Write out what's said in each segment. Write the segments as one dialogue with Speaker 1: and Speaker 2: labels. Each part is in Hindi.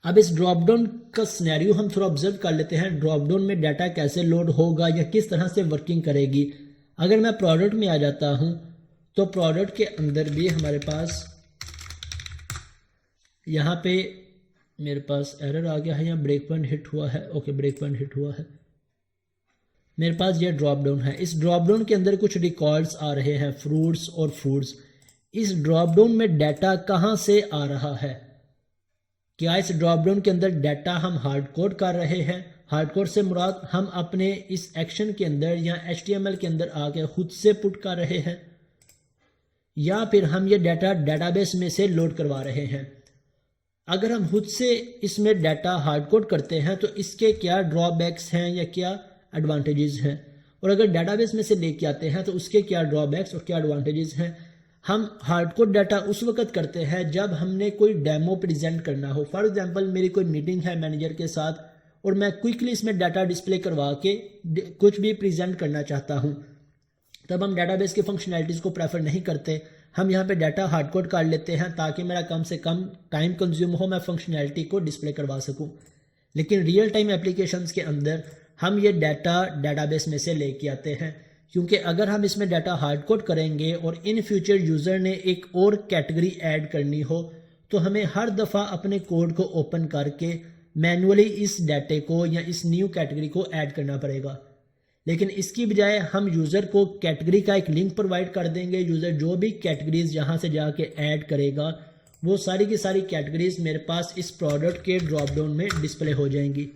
Speaker 1: अब इस ड्रॉप डाउन का सिनेरियो हम थोड़ा ऑब्जर्व कर लेते हैं, ड्रॉप डाउन में डाटा कैसे लोड होगा या किस तरह से वर्किंग करेगी। अगर मैं प्रोडक्ट में आ जाता हूं तो प्रोडक्ट के अंदर भी हमारे पास यहाँ पे मेरे पास एरर आ गया है, यहाँ ब्रेक पॉइंट हिट हुआ है। ओके, ब्रेक पॉइंट हिट हुआ है। मेरे पास ये ड्रॉप डाउन है। इस ड्रॉप डाउन के अंदर कुछ रिकॉर्ड्स आ रहे हैं, फ्रूट्स और फूड्स। इस ड्रॉप डाउन में डाटा कहाँ से आ रहा है? क्या इस ड्रॉप डाउन के अंदर डाटा हम हार्ड कोड कर रहे हैं? हार्ड कोड से मुराद हम अपने इस एक्शन के अंदर या HTML के अंदर आके खुद से पुट कर रहे हैं, या फिर हम ये डाटा डेटाबेस में से लोड करवा रहे हैं। अगर हम खुद से इसमें डाटा हार्ड कोड करते हैं तो इसके क्या ड्रॉबैक्स हैं या क्या एडवांटेजेस हैं, और अगर डाटाबेस में से लेके आते हैं तो उसके क्या ड्रॉबैक्स और क्या एडवांटेजेस हैं। हम हार्ड कोड डाटा उस वक्त करते हैं जब हमने कोई डेमो प्रेजेंट करना हो। फॉर एग्जांपल, मेरी कोई मीटिंग है मैनेजर के साथ और मैं क्विकली इसमें डाटा डिस्प्ले करवा के कुछ भी प्रेजेंट करना चाहता हूं, तब हम डाटाबेस की फंक्शनैलिटीज़ को प्रेफर नहीं करते। हम यहाँ पे डाटा हार्ड कोड कर लेते हैं ताकि मेरा कम से कम टाइम कंज्यूम हो, मैं फंक्शनैलिटी को डिस्प्ले करवा सकूँ। लेकिन रियल टाइम एप्लीकेशंस के अंदर हम ये डाटा डाटाबेस में से लेके आते हैं, क्योंकि अगर हम इसमें डाटा हार्ड कोड करेंगे और इन फ्यूचर यूज़र ने एक और कैटेगरी ऐड करनी हो तो हमें हर दफ़ा अपने कोड को ओपन करके मैनुअली इस डाटे को या इस न्यू कैटेगरी को ऐड करना पड़ेगा। लेकिन इसकी बजाय हम यूज़र को कैटेगरी का एक लिंक प्रोवाइड कर देंगे। यूज़र जो भी कैटेगरीज यहाँ से जाके ऐड करेगा वो सारी की सारी कैटेगरीज मेरे पास इस प्रोडक्ट के ड्रॉप डाउन में डिस्प्ले हो जाएंगी।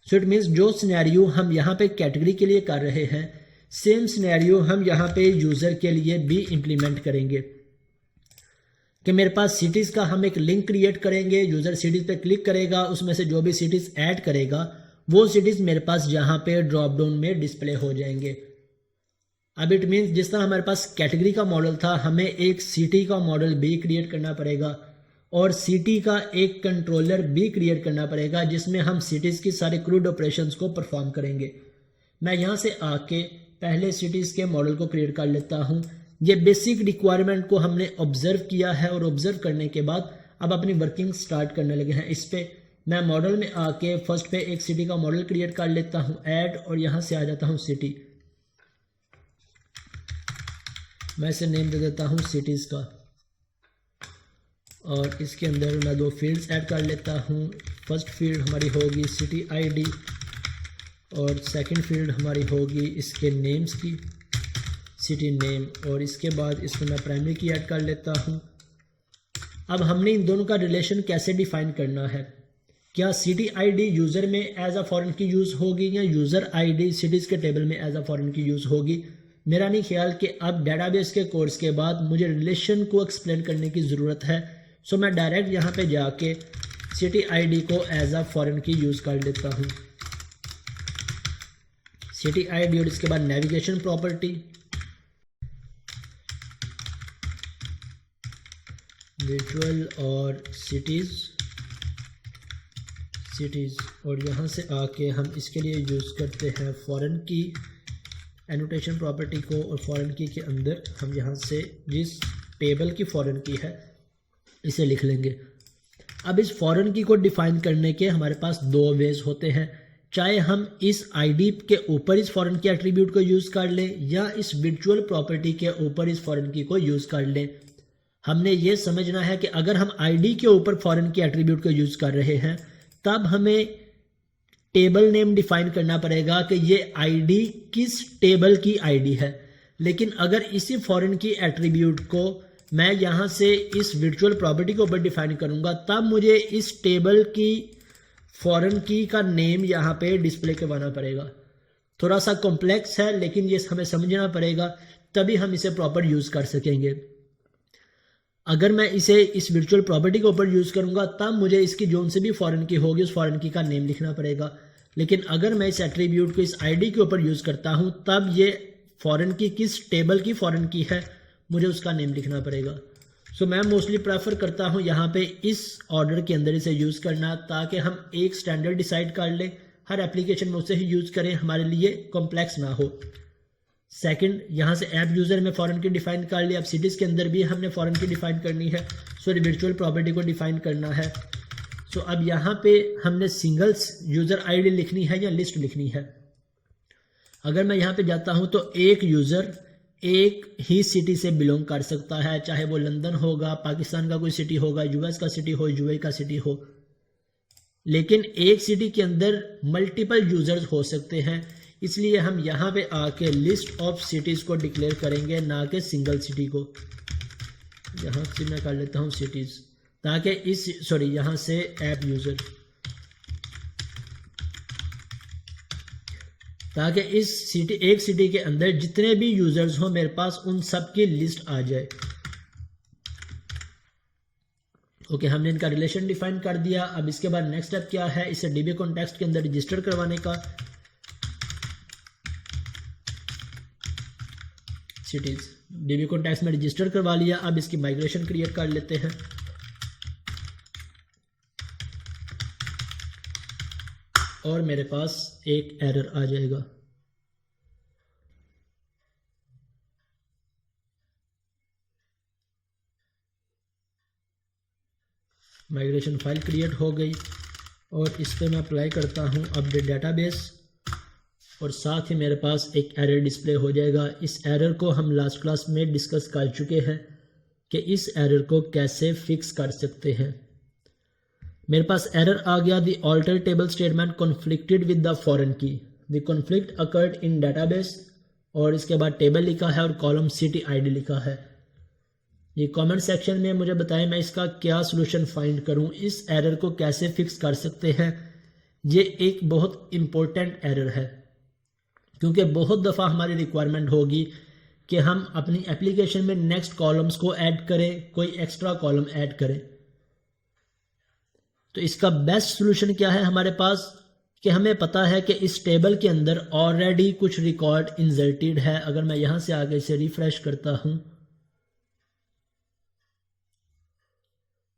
Speaker 1: सो इट मीन्स जो सिनेरियो हम यहाँ पे कैटेगरी के लिए कर रहे हैं, सेम सिनेरियो हम यहाँ पे यूज़र के लिए भी इम्प्लीमेंट करेंगे कि मेरे पास सिटीज़ का हम एक लिंक क्रिएट करेंगे। यूज़र सिटीज़ पे क्लिक करेगा, उसमें से जो भी सिटीज़ ऐड करेगा वो सिटीज़ मेरे पास यहाँ पे ड्रॉप डाउन में डिस्प्ले हो जाएंगे। अब इट मीन्स जिस तरह हमारे पास कैटेगरी का मॉडल था, हमें एक सिटी का मॉडल भी क्रिएट करना पड़ेगा और सिटी का एक कंट्रोलर भी क्रिएट करना पड़ेगा जिसमें हम सिटीज़ की सारे क्रूड ऑपरेशंस को परफॉर्म करेंगे। मैं यहाँ से आके पहले सिटीज़ के मॉडल को क्रिएट कर लेता हूँ। ये बेसिक रिक्वायरमेंट को हमने ऑब्जर्व किया है और ऑब्जर्व करने के बाद अब अपनी वर्किंग स्टार्ट करने लगे हैं। इस पे मैं मॉडल में आके फर्स्ट पे एक सिटी का मॉडल क्रिएट कर लेता हूँ, ऐड, और यहाँ से आ जाता हूँ सिटी। मैं इसे नेम दे देता हूँ सिटीज़ का, और इसके अंदर मैं दो फील्ड्स ऐड कर लेता हूँ। फर्स्ट फील्ड हमारी होगी सिटी ID और सेकंड फील्ड हमारी होगी इसके नेम्स की, सिटी नेम, और इसके बाद इसमें मैं प्राइमरी की ऐड कर लेता हूँ। अब हमने इन दोनों का रिलेशन कैसे डिफाइन करना है? क्या सिटी ID यूज़र में एज अ फॉरेन की यूज़ होगी या यूज़र ID सिटीज़ के टेबल में एज अ फॉरेन की यूज़ होगी? मेरा नहीं ख्याल कि अब डेटाबेस के कोर्स के बाद मुझे रिलेशन को एक्सप्लेन करने की ज़रूरत है। सो मैं डायरेक्ट यहाँ पे जाके सिटी ID को एज अ फॉरेन की यूज़ कर लेता हूँ, सिटी ID, और इसके बाद नेविगेशन प्रॉपर्टी, विजुअल और सिटीज़, और यहाँ से आके हम इसके लिए यूज़ करते हैं फॉरेन की एनोटेशन प्रॉपर्टी को, और फॉरेन की के अंदर हम यहाँ से जिस टेबल की फॉरेन की है इसे लिख लेंगे। अब इस फॉरेन की को डिफाइन करने के हमारे पास दो वेज होते हैं, चाहे हम इस ID के ऊपर इस फॉरेन की एट्रीब्यूट को यूज़ कर लें या इस विजुअल प्रॉपर्टी के ऊपर इस फॉरेन की को यूज़ कर लें। हमने ये समझना है कि अगर हम ID के ऊपर फॉरेन की एट्रीब्यूट को यूज़ कर रहे हैं तब हमें टेबल नेम डिफाइन करना पड़ेगा कि ये ID किस टेबल की ID है। लेकिन अगर इसी फॉरेन की एट्रीब्यूट को मैं यहाँ से इस विजुअल प्रॉपर्टी के ऊपर डिफाइन करूँगा तब मुझे इस टेबल की फॉरेन की का नेम यहाँ पे डिस्प्ले करवाना पड़ेगा। थोड़ा सा कॉम्प्लेक्स है लेकिन ये हमें समझना पड़ेगा, तभी हम इसे प्रॉपर यूज़ कर सकेंगे। अगर मैं इसे इस वर्चुअल प्रॉपर्टी के ऊपर यूज़ करूँगा तब मुझे इसकी जोन से भी फॉरेन की होगी उस फॉरेन की का नेम लिखना पड़ेगा। लेकिन अगर मैं इस एट्रीब्यूट को इस ID के ऊपर यूज़ करता हूँ तब ये फॉरेन की किस टेबल की फॉरेन की है मुझे उसका नेम लिखना पड़ेगा। सो मैं मोस्टली प्रेफर करता हूँ यहाँ पे इस ऑर्डर के अंदर इसे यूज़ करना, ताकि हम एक स्टैंडर्ड डिसाइड कर लें, हर एप्लीकेशन में उसे ही यूज़ करें, हमारे लिए कॉम्प्लेक्स ना हो। सेकंड, यहाँ से ऐप यूज़र में फॉरेन की डिफाइन कर लिया। अब सिटीज़ के अंदर भी हमने फॉरेन की डिफाइन करनी है, सो वर्चुअल प्रॉपर्टी को डिफाइन करना है। तो अब यहाँ पे हमने सिंगल यूज़र आईडी लिखनी है या लिस्ट लिखनी है। अगर मैं यहाँ पे जाता हूँ तो एक यूज़र एक ही सिटी से बिलोंग कर सकता है, चाहे वो लंदन होगा, पाकिस्तान का कोई सिटी होगा, यूएस का सिटी हो, यूएई का सिटी हो, लेकिन एक सिटी के अंदर मल्टीपल यूजर्स हो सकते हैं। इसलिए हम यहाँ पे आके लिस्ट ऑफ सिटीज़ को डिक्लेयर करेंगे, ना कि सिंगल सिटी को। यहाँ से मैं कर लेता हूँ सिटीज़, ताकि यहाँ से ऐप यूज़र, ताकि एक सिटी के अंदर जितने भी यूजर्स हों मेरे पास उन सब की लिस्ट आ जाए। ओके, हमने इनका रिलेशन डिफाइन कर दिया। अब इसके बाद नेक्स्ट स्टेप क्या है, इसे डीबी कॉन्टेक्स्ट के अंदर रजिस्टर करवाने का। सिटीज डीबी कॉन्टेक्स्ट में रजिस्टर करवा लिया। अब इसकी माइग्रेशन क्रिएट कर लेते हैं। और मेरे पास एक एरर आ जाएगा। माइग्रेशन फाइल क्रिएट हो गई और इस पर मैं अप्लाई करता हूँ अपडेट डेटाबेस, और साथ ही मेरे पास एक एरर डिस्प्ले हो जाएगा। इस एरर को हम लास्ट क्लास में डिस्कस कर चुके हैं कि इस एरर को कैसे फिक्स कर सकते हैं। मेरे पास एरर आ गया, the alter table statement conflicted with the foreign key, the conflict occurred in database, और इसके बाद टेबल लिखा है और कॉलम सिटी आईडी लिखा है। ये कमेंट सेक्शन में मुझे बताएं मैं इसका क्या सॉल्यूशन फाइंड करूं, इस एरर को कैसे फिक्स कर सकते हैं। ये एक बहुत इंपॉर्टेंट एरर है, क्योंकि बहुत दफ़ा हमारी रिक्वायरमेंट होगी कि हम अपनी एप्लीकेशन में नेक्स्ट कॉलम्स को ऐड करें, कोई एक्स्ट्रा कॉलम ऐड करें। तो इसका बेस्ट सॉल्यूशन क्या है हमारे पास, कि हमें पता है कि इस टेबल के अंदर ऑलरेडी कुछ रिकॉर्ड इंसर्टेड है। अगर मैं यहां से आगे इसे रिफ्रेश करता हूं,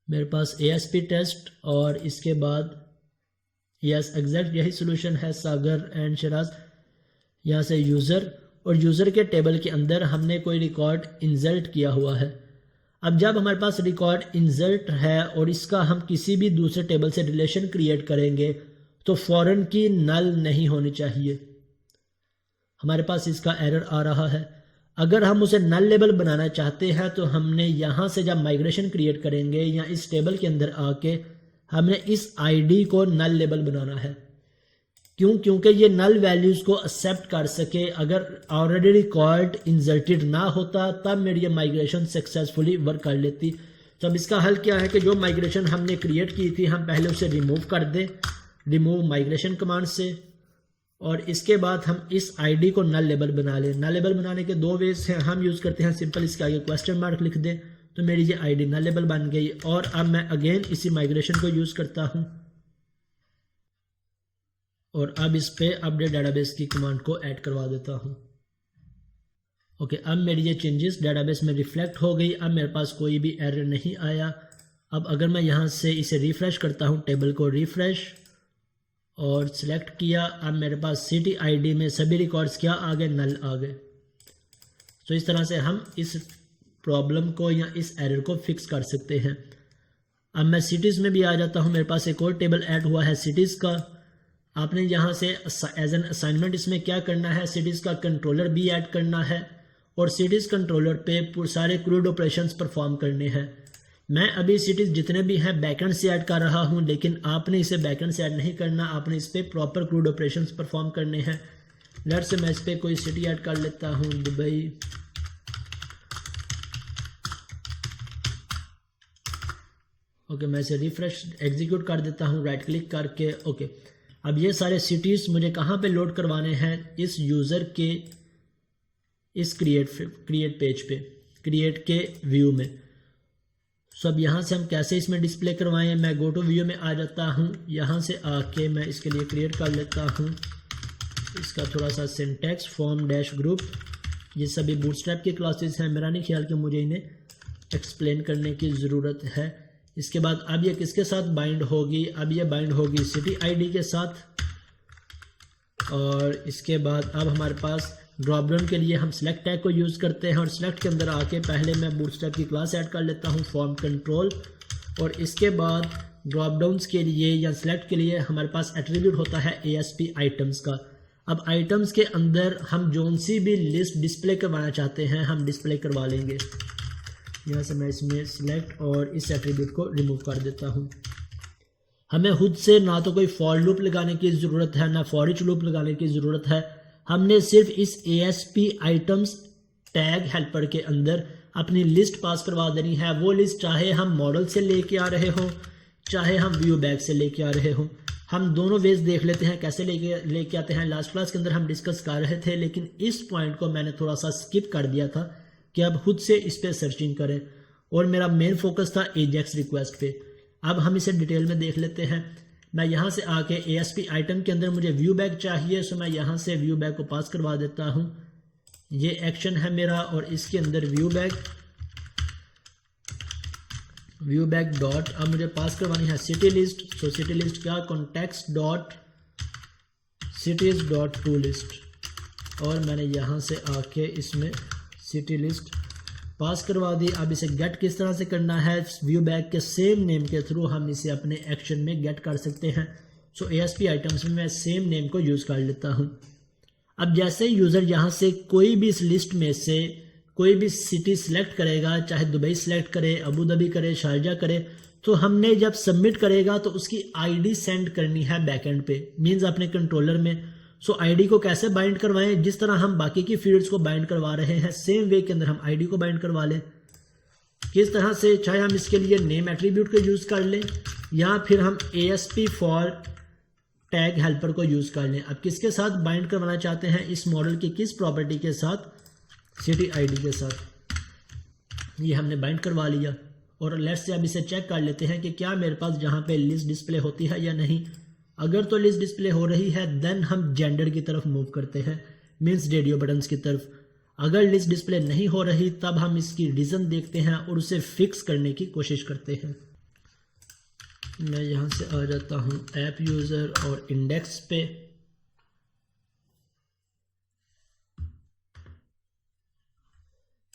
Speaker 1: मेरे पास ASP टेस्ट और इसके बाद यस एग्जैक्ट यही सॉल्यूशन है, सागर एंड शराज। यहाँ से यूज़र, और यूज़र के टेबल के अंदर हमने कोई रिकॉर्ड इंसर्ट किया हुआ है। अब जब हमारे पास रिकॉर्ड इंसर्ट है और इसका हम किसी भी दूसरे टेबल से रिलेशन क्रिएट करेंगे तो फॉरेन की नल नहीं होनी चाहिए। हमारे पास इसका एरर आ रहा है। अगर हम उसे नल लेबल बनाना चाहते हैं तो हमने यहाँ से जब माइग्रेशन क्रिएट करेंगे या इस टेबल के अंदर आके हमने इस आईडी को नल लेबल बनाना है। क्यों? क्योंकि ये नल वैल्यूज़ को एक्सेप्ट कर सके। अगर ऑलरेडी रिकॉर्ड इंसर्टेड ना होता तब मेरी ये माइग्रेशन सक्सेसफुली वर्क कर लेती। तो अब इसका हल क्या है कि जो माइग्रेशन हमने क्रिएट की थी हम पहले उसे रिमूव कर दें, रिमूव माइग्रेशन कमांड से, और इसके बाद हम इस आईडी को नल लेबल बना लें। नल लेबल बनाने के दो वेज हैं, हम यूज़ करते हैं सिंपल इसके आगे क्वेश्चन मार्क लिख दें तो मेरी ये आईडी नल लेबल बन गई। और अब मैं अगेन इसी माइग्रेशन को यूज़ करता हूँ और अब इस पे अपडेट डेटाबेस की कमांड को ऐड करवा देता हूँ। ओके, अब मेरी ये चेंजेस डेटाबेस में रिफ्लेक्ट हो गई। अब मेरे पास कोई भी एरर नहीं आया। अब अगर मैं यहाँ से इसे रिफ़्रेश करता हूँ, टेबल को रिफ़्रेश और सिलेक्ट किया, अब मेरे पास सिटी आईडी में सभी रिकॉर्ड्स क्या आ गए, नल आ गए। तो इस तरह से हम इस प्रॉब्लम को या इस एरर को फिक्स कर सकते हैं। अब मैं सिटीज़ में भी आ जाता हूँ। मेरे पास एक और टेबल ऐड हुआ है सिटीज़ का। आपने यहाँ से एज एन असाइनमेंट इसमें क्या करना है, सिटीज़ का कंट्रोलर भी ऐड करना है और सिटीज़ कंट्रोलर पे सारे क्रूड ऑपरेशंस परफॉर्म करने हैं। मैं अभी सिटीज़ जितने भी हैं बैकएंड से ऐड कर रहा हूं, लेकिन आपने इसे बैकएंड से ऐड नहीं करना, आपने इस पर प्रॉपर क्रूड ऑपरेशंस परफॉर्म करने हैं। लेट्स से मैं इस पर कोई सिटी ऐड कर लेता हूं, दुबई। ओके, मैं इसे रिफ्रेश एग्जीक्यूट कर देता हूं राइट क्लिक करके। ओके, अब ये सारे सिटीज़ मुझे कहाँ पे लोड करवाने हैं, इस यूज़र के इस क्रिएट पेज पे, क्रिएट के व्यू में। सो अब यहाँ से हम कैसे इसमें डिस्प्ले करवाएं, मैं गो टू व्यू में आ जाता हूँ। यहाँ से आके मैं इसके लिए क्रिएट कर लेता हूँ इसका थोड़ा सा सिंटैक्स, फॉर्म डैश ग्रुप। ये सभी बूटस्ट्रैप की क्लासेस हैं, मेरा नहीं ख्याल कि मुझे इन्हें एक्सप्लेन करने की ज़रूरत है। इसके बाद अब ये किसके साथ बाइंड होगी, अब ये बाइंड होगी सिटी आईडी के साथ। और इसके बाद अब हमारे पास ड्रॉप डाउन के लिए हम सिलेक्ट टैग को यूज़ करते हैं और सिलेक्ट के अंदर आके पहले मैं बूटस्ट्रैप की क्लास ऐड कर लेता हूँ, फॉर्म कंट्रोल और इसके बाद ड्रॉप डाउन्स के लिए या सिलेक्ट के लिए हमारे पास एट्रीब्यूट होता है ASP आइटम्स का। अब आइटम्स के अंदर हम जोन सी भी लिस्ट डिस्प्ले करवाना चाहते हैं हम डिस्प्ले करवा लेंगे। यहाँ से मैं इसमें सिलेक्ट और इस एट्रीब्यूट को रिमूव कर देता हूँ। हमें खुद से ना तो कोई फॉर लूप लगाने की ज़रूरत है ना फॉर ईच लूप लगाने की ज़रूरत है। हमने सिर्फ इस ASP आइटम्स टैग हेल्पर के अंदर अपनी लिस्ट पास करवा देनी है। वो लिस्ट चाहे हम मॉडल से लेके आ रहे हों चाहे हम व्यू बैग से लेके आ रहे हों। हम दोनों वेज देख लेते हैं कैसे लेके आते हैं। लास्ट क्लास के अंदर हम डिस्कस कर रहे थे, लेकिन इस पॉइंट को मैंने थोड़ा सा स्किप कर दिया था कि अब खुद से इस पर सर्चिंग करें, और मेरा मेन फोकस था एजेक्स रिक्वेस्ट पे। अब हम इसे डिटेल में देख लेते हैं। मैं यहाँ से आके ASP आइटम के अंदर मुझे व्यू बैग चाहिए, सो मैं यहाँ से व्यू बैग को पास करवा देता हूँ। ये एक्शन है मेरा, और इसके अंदर व्यू बैग डॉट अब मुझे पास करवानी है सिटी लिस्ट। सो सिटी लिस्ट क्या, context dot cities dot to list, और मैंने यहाँ से आके इसमें सिटी लिस्ट पास करवा दी। अब इसे गेट किस तरह से करना है, व्यू बैग के सेम नेम के थ्रू हम इसे अपने एक्शन में गेट कर सकते हैं। सो ASP आइटम्स में मैं सेम नेम को यूज़ कर लेता हूँ। अब जैसे यूज़र यहाँ से कोई भी इस लिस्ट में से कोई भी सिटी सिलेक्ट करेगा, चाहे दुबई सिलेक्ट करे, अबू धाबी करे, शारजा करे, तो हमने जब सबमिट करेगा तो उसकी ID सेंड करनी है बैकएंड पे, मींस अपने कंट्रोलर में। सो ID को कैसे बाइंड करवाएं, जिस तरह हम बाकी की फील्ड्स को बाइंड करवा रहे हैं सेम वे के अंदर हम ID को बाइंड करवा लें। किस तरह से, चाहे हम इसके लिए नेम एट्रीब्यूट को यूज़ कर लें या फिर हम ASP फॉर टैग हेल्पर को यूज़ कर लें। अब किसके साथ बाइंड करवाना चाहते हैं, इस मॉडल की किस प्रॉपर्टी के साथ, सिटी ID के साथ। ये हमने बाइंड करवा लिया, और लेट्स से अब इसे चेक कर लेते हैं कि क्या मेरे पास जहाँ पे लिस्ट डिस्प्ले होती है या नहीं। अगर तो लिस्ट डिस्प्ले हो रही है देन हम जेंडर की तरफ मूव करते हैं, मींस रेडियो बटन्स की तरफ। अगर लिस्ट डिस्प्ले नहीं हो रही तब हम इसकी रीज़न देखते हैं और उसे फिक्स करने की कोशिश करते हैं। मैं यहाँ से आ जाता हूँ ऐप यूज़र और इंडेक्स पे।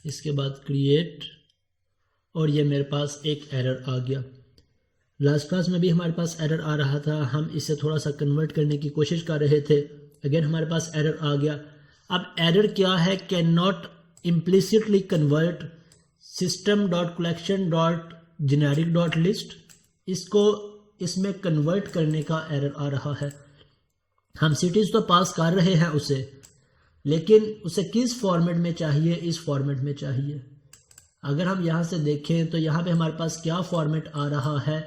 Speaker 1: इसके बाद क्रिएट, और ये मेरे पास एक एरर आ गया। लास्ट क्लास में भी हमारे पास एरर आ रहा था, हम इसे थोड़ा सा कन्वर्ट करने की कोशिश कर रहे थे। अगेन हमारे पास एरर आ गया। अब एरर क्या है, can not implicitly convert system dot collection dot generic dot list. इसको इसमें कन्वर्ट करने का एरर आ रहा है। हम सिटीज़ तो पास कर रहे हैं उसे, लेकिन उसे किस फॉर्मेट में चाहिए, इस फॉर्मेट में चाहिए। अगर हम यहाँ से देखें तो यहाँ पे हमारे पास क्या फॉर्मेट आ रहा है,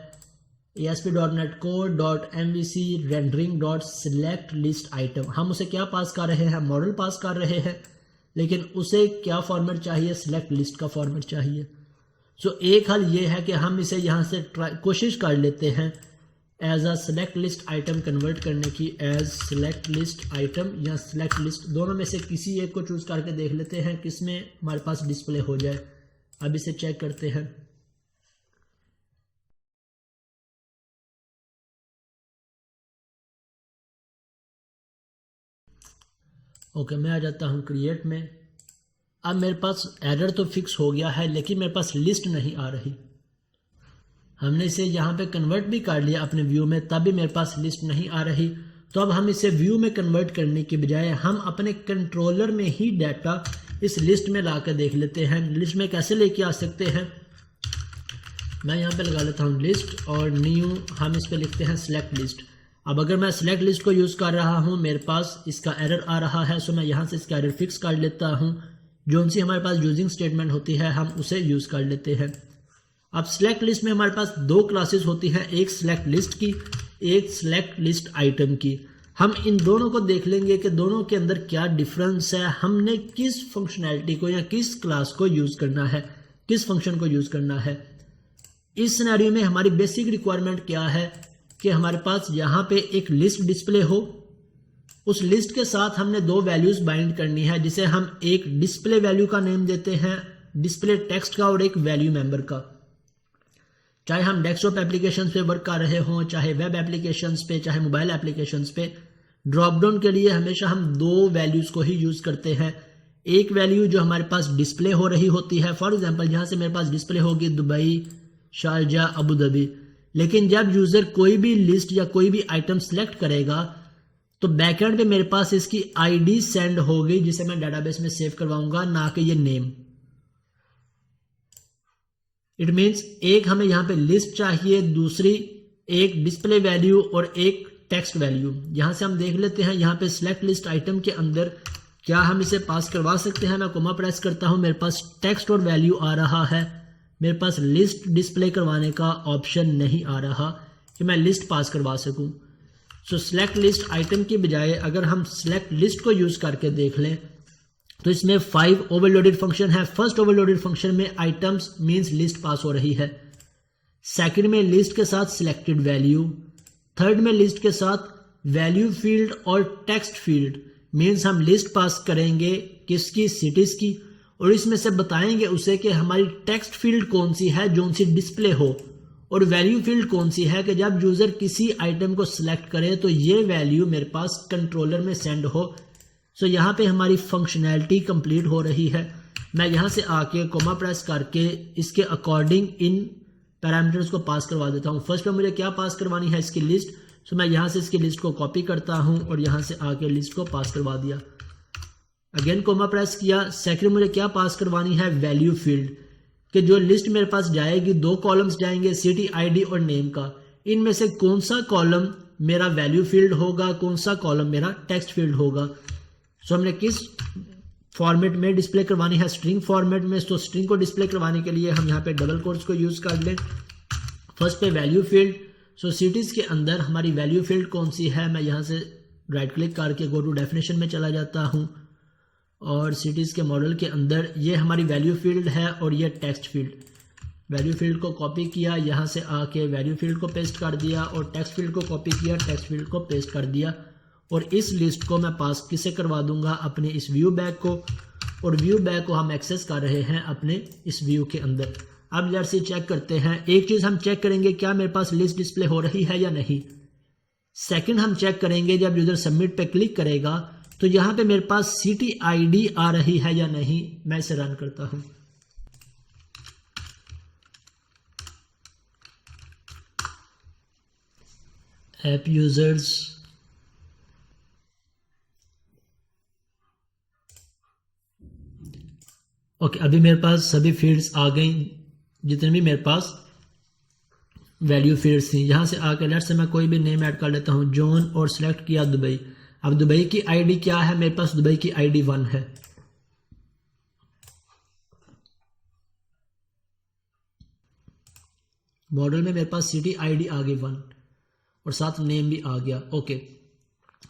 Speaker 1: ASP.NET Core .MVC rendering dot select list item. हम उसे क्या पास कर रहे हैं, मॉडल पास कर रहे हैं, लेकिन उसे क्या फॉर्मेट चाहिए, सिलेक्ट लिस्ट का फॉर्मेट चाहिए। सो एक हल ये है कि हम इसे यहाँ से कोशिश कर लेते हैं as a select list item convert करने की, एज सिलेक्ट लिस्ट आइटम या सिलेक्ट लिस्ट, दोनों में से किसी एक को चूज करके देख लेते हैं किसमें हमारे पास डिस्प्ले हो जाए। अब इसे चेक करते हैं। ओके, मैं आ जाता हूँ क्रिएट में। अब मेरे पास एरर तो फिक्स हो गया है, लेकिन मेरे पास लिस्ट नहीं आ रही। हमने इसे यहाँ पे कन्वर्ट भी कर लिया अपने व्यू में, तब भी मेरे पास लिस्ट नहीं आ रही। तो अब हम इसे व्यू में कन्वर्ट करने के बजाय हम अपने कंट्रोलर में ही डाटा इस लिस्ट में ला कर देख लेते हैं। लिस्ट में कैसे लेके आ सकते हैं, मैं यहाँ पे लगा लेता हूँ लिस्ट, और न्यू हम इस पे लिखते हैं सिलेक्ट लिस्ट। अब अगर मैं सिलेक्ट लिस्ट को यूज़ कर रहा हूँ, मेरे पास इसका एरर आ रहा है, सो मैं यहाँ से इसका एरर फिक्स कर लेता हूँ। जो सी हमारे पास यूजिंग स्टेटमेंट होती है हम उसे यूज़ कर लेते हैं। अब सिलेक्ट लिस्ट में हमारे पास दो क्लासेस होती हैं, एक सिलेक्ट लिस्ट की, एक सिलेक्ट लिस्ट आइटम की। हम इन दोनों को देख लेंगे कि दोनों के अंदर क्या डिफरेंस है, हमने किस फंक्शनैलिटी को या किस क्लास को यूज़ करना है, किस फंक्शन को यूज़ करना है। इस सिनेरियो में हमारी बेसिक रिक्वायरमेंट क्या है कि हमारे पास यहाँ पे एक लिस्ट डिस्प्ले हो, उस लिस्ट के साथ हमने दो वैल्यूज बाइंड करनी है, जिसे हम एक डिस्प्ले वैल्यू का नेम देते हैं, डिस्प्ले टेक्स्ट का, और एक वैल्यू मेंबर का। चाहे हम डेस्कटॉप एप्लीकेशंस पे वर्क कर रहे हों, चाहे वेब एप्लीकेशंस पे, चाहे मोबाइल एप्लीकेशंस पे, ड्रॉप डाउन के लिए हमेशा हम दो वैल्यूज को ही यूज करते हैं। एक वैल्यू जो हमारे पास डिस्प्ले हो रही होती है, फॉर एग्जांपल यहाँ से मेरे पास डिस्प्ले होगी दुबई, शारजा, अबू धाबी। लेकिन जब यूज़र कोई भी लिस्ट या कोई भी आइटम सेलेक्ट करेगा तो बैकएंड पे मेरे पास इसकी आईडी सेंड होगी जिसे मैं डेटाबेस में सेव करवाऊंगा, ना कि ये नेम। इट मीन्स एक हमें यहाँ पे लिस्ट चाहिए, दूसरी एक डिस्प्ले वैल्यू और एक टेक्स्ट वैल्यू। यहां से हम देख लेते हैं, यहाँ पे सिलेक्ट लिस्ट आइटम के अंदर क्या हम इसे पास करवा सकते हैं। मैं कोमा प्रेस करता हूं, मेरे पास टेक्स्ट और वैल्यू आ रहा है, मेरे पास लिस्ट डिस्प्ले करवाने का ऑप्शन नहीं आ रहा कि मैं लिस्ट पास करवा सकूं। सो सिलेक्ट लिस्ट आइटम की बजाय अगर हम सिलेक्ट लिस्ट को यूज करके देख लें तो इसमें 5 ओवरलोडेड फंक्शन है। फर्स्ट ओवरलोडेड फंक्शन में आइटम्स मींस लिस्ट पास हो रही है, सेकंड में लिस्ट के साथ सिलेक्टेड वैल्यू, थर्ड में लिस्ट के साथ वैल्यू फील्ड और टेक्स्ट फील्ड। मींस हम लिस्ट पास करेंगे किसकी, सिटीज की, और इसमें से बताएंगे उसे कि हमारी टेक्स्ट फील्ड कौन सी है जो उनसे डिस्प्ले हो, और वैल्यू फील्ड कौन सी है कि जब यूजर किसी आइटम को सिलेक्ट करे तो ये वैल्यू मेरे पास कंट्रोलर में सेंड हो। सो यहाँ पे हमारी फंक्शनैलिटी कंप्लीट हो रही है। मैं यहाँ से आके कोमा प्रेस करके इसके अकॉर्डिंग इन पैरामीटर्स को पास करवा देता हूँ। फर्स्ट में मुझे क्या पास करवानी है, इसकी लिस्ट। सो मैं यहाँ से इसकी लिस्ट को कॉपी करता हूँ और यहाँ से आके लिस्ट को पास करवा दिया। अगेन कोमा प्रेस किया। सेकंड मुझे क्या पास करवानी है, वैल्यू फील्ड, कि जो लिस्ट मेरे पास जाएगी 2 कॉलम्स जाएंगे, सिटी, आईडी और नेम का। इनमें से कौन सा कॉलम मेरा वैल्यू फील्ड होगा, कौन सा कॉलम मेरा टेक्स्ट फील्ड होगा। सो हमने किस फॉर्मेट में डिस्प्ले करवानी है, स्ट्रिंग फॉर्मेट में। तो स्ट्रिंग को डिस्प्ले करवाने के लिए हम यहाँ पे डबल कोट्स को यूज कर लें। फर्स्ट पे वैल्यू फील्ड। सो सिटीज के अंदर हमारी वैल्यू फील्ड कौन सी है, मैं यहाँ से राइट क्लिक करके गो टू डेफिनेशन में चला जाता हूँ और सिटीज के मॉडल के अंदर ये हमारी वैल्यू फील्ड है और ये टेक्स्ट फील्ड। वैल्यू फील्ड को कॉपी किया, यहाँ से आके वैल्यू फील्ड को पेस्ट कर दिया और टेक्स्ट फील्ड को कॉपी किया, टेक्स्ट फील्ड को पेस्ट कर दिया। और इस लिस्ट को मैं पास किसे करवा दूंगा, अपने इस व्यू बैग को, और व्यू बैग को हम एक्सेस कर रहे हैं अपने इस व्यू के अंदर। अब लेट्स से चेक करते हैं। एक चीज हम चेक करेंगे, क्या मेरे पास लिस्ट डिस्प्ले हो रही है या नहीं। सेकंड हम चेक करेंगे जब यूजर सबमिट पे क्लिक करेगा तो यहां पे मेरे पास सिटी आईडी आ रही है या नहीं। मैं इसे रन करता हूं। ऐप यूजर्स, ओके, अभी मेरे पास सभी फील्ड्स आ गई जितने भी मेरे पास वैल्यू फील्ड्स थी। यहां से आकर लेट्स से मैं कोई भी नेम ऐड कर लेता हूं, जॉन, और सिलेक्ट किया दुबई। अब दुबई की आईडी क्या है, मेरे पास दुबई की आईडी 1 है। मॉडल में मेरे पास सिटी आईडी आ गई 1 और साथ नेम भी आ गया। ओके,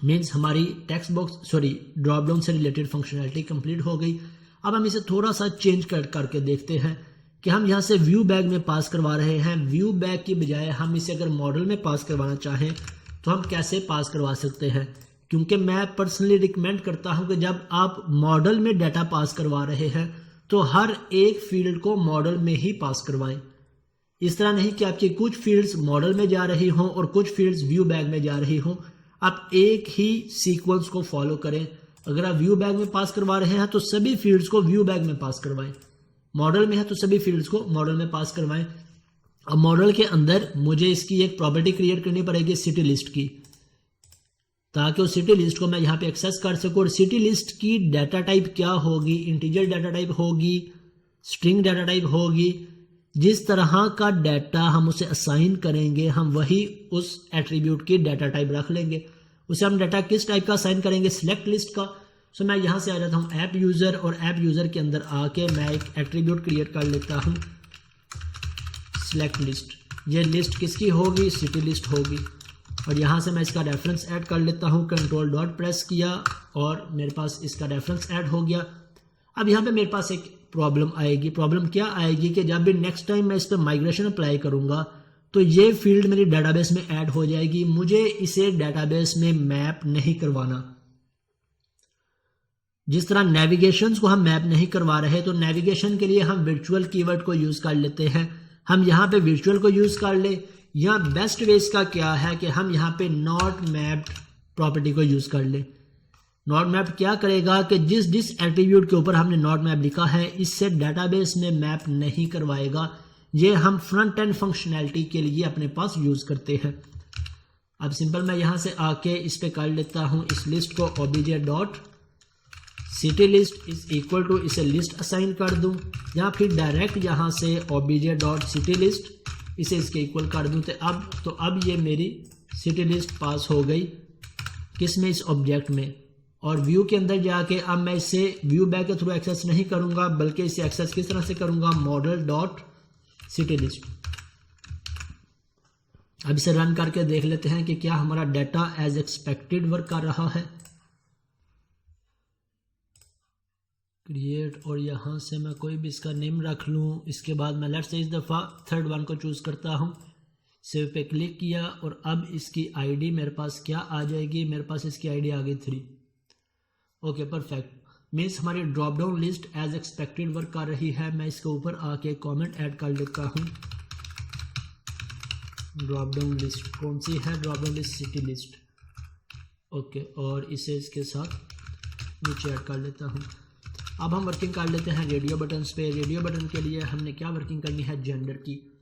Speaker 1: मीन्स हमारी टेक्स्ट बॉक्स ड्रॉप डाउन से रिलेटेड फंक्शनैलिटी कंप्लीट हो गई। अब हम इसे थोड़ा सा चेंज करके देखते हैं कि हम यहाँ से व्यू बैग में पास करवा रहे हैं। व्यू बैग की बजाय हम इसे अगर मॉडल में पास करवाना चाहें तो हम कैसे पास करवा सकते हैं, क्योंकि मैं पर्सनली रिकमेंड करता हूं कि जब आप मॉडल में डाटा पास करवा रहे हैं तो हर एक फील्ड को मॉडल में ही पास करवाएं। इस तरह नहीं कि आपकी कुछ फील्ड्स मॉडल में जा रही हों और कुछ फील्ड्स व्यू बैग में जा रही हों। आप एक ही सीक्वेंस को फॉलो करें। अगर आप व्यू बैग में पास करवा रहे हैं तो सभी फील्ड्स को व्यू बैग में पास करवाएं, मॉडल में है तो सभी फील्ड्स को मॉडल में पास करवाएं। अब मॉडल के अंदर मुझे इसकी एक प्रॉपर्टी क्रिएट करनी पड़ेगी सिटी लिस्ट की, ताकि उस सिटी लिस्ट को मैं यहाँ पे एक्सेस कर सकूँ। और सिटी लिस्ट की डाटा टाइप क्या होगी, इंटीजर डाटा टाइप होगी, स्ट्रिंग डाटा टाइप होगी। जिस तरह का डाटा हम उसे असाइन करेंगे हम वही उस एट्रीब्यूट की डाटा टाइप रख लेंगे। उसे हम डाटा किस टाइप का असाइन करेंगे, सिलेक्ट लिस्ट का। सो मैं यहाँ से आ जाता हूँ ऐप यूज़र, और ऐप यूज़र के अंदर आके मैं एक एट्रीब्यूट क्रिएट कर लेता हूँ सिलेक्ट लिस्ट। ये लिस्ट किसकी होगी, सिटी लिस्ट होगी। और यहाँ से मैं इसका रेफरेंस ऐड कर लेता हूँ, कंट्रोल डॉट प्रेस किया और मेरे पास इसका रेफरेंस ऐड हो गया। अब यहाँ पे मेरे पास एक प्रॉब्लम आएगी। प्रॉब्लम क्या आएगी कि जब भी नेक्स्ट टाइम मैं इस पर माइग्रेशन अप्लाई करूँगा तो ये फील्ड मेरी डेटाबेस में ऐड हो जाएगी। मुझे इसे डेटाबेस में मैप नहीं करवाना। जिस तरह नेविगेशन को हम मैप नहीं करवा रहे तो नेविगेशन के लिए हम वर्चुअल कीवर्ड को यूज कर लेते हैं। हम यहाँ पे वर्चुअल को यूज कर ले। यहाँ बेस्ट वे इसका क्या है कि हम यहाँ पे नॉट मैप्ड प्रॉपर्टी को यूज कर ले। नॉट मैप क्या करेगा कि जिस एट्रीब्यूट के ऊपर हमने नॉट मैप लिखा है इससे डेटाबेस में मैप नहीं करवाएगा। ये हम फ्रंट एंड फंक्शनैलिटी के लिए अपने पास यूज़ करते हैं। अब सिंपल मैं यहाँ से आके इस पे कर लेता हूँ, इस लिस्ट को obj.cityList इज इक्वल टू इसे लिस्ट असाइन कर दूँ, या फिर डायरेक्ट यहाँ से obj.cityList इसे इसके इक्वल कर दूँ। तो अब ये मेरी सिटी लिस्ट पास हो गई किस में, इस ऑब्जेक्ट में। और व्यू के अंदर जाके अब मैं इसे व्यू बैक के थ्रू एक्सेस नहीं करूँगा, बल्कि इसे एक्सेस किस तरह से करूँगा, model.cityList। अब इसे रन करके देख लेते हैं कि क्या हमारा डाटा एज एक्सपेक्टेड वर्क कर रहा है। क्रिएट, और यहाँ से मैं कोई भी इसका नेम रख लूँ। इसके बाद मैं लेट्स से इस दफ़ा थर्ड वन को चूज़ करता हूँ, सेव पे क्लिक किया, और अब इसकी आईडी मेरे पास क्या आ जाएगी, मेरे पास इसकी आईडी आ गई 3। ओके परफेक्ट, मीन्स हमारी drop down list as expected work कर रही है। मैं इसके ऊपर आके कमेंट ऐड कर लेता हूँ, ड्रॉप डाउन लिस्ट कौन सी है, drop down list city list. Okay, और इसे इसके साथ नीचे ऐड कर लेता हूँ। अब हम वर्किंग कर लेते हैं रेडियो बटन्स पे। रेडियो बटन के लिए हमने क्या वर्किंग करनी है, जेंडर की।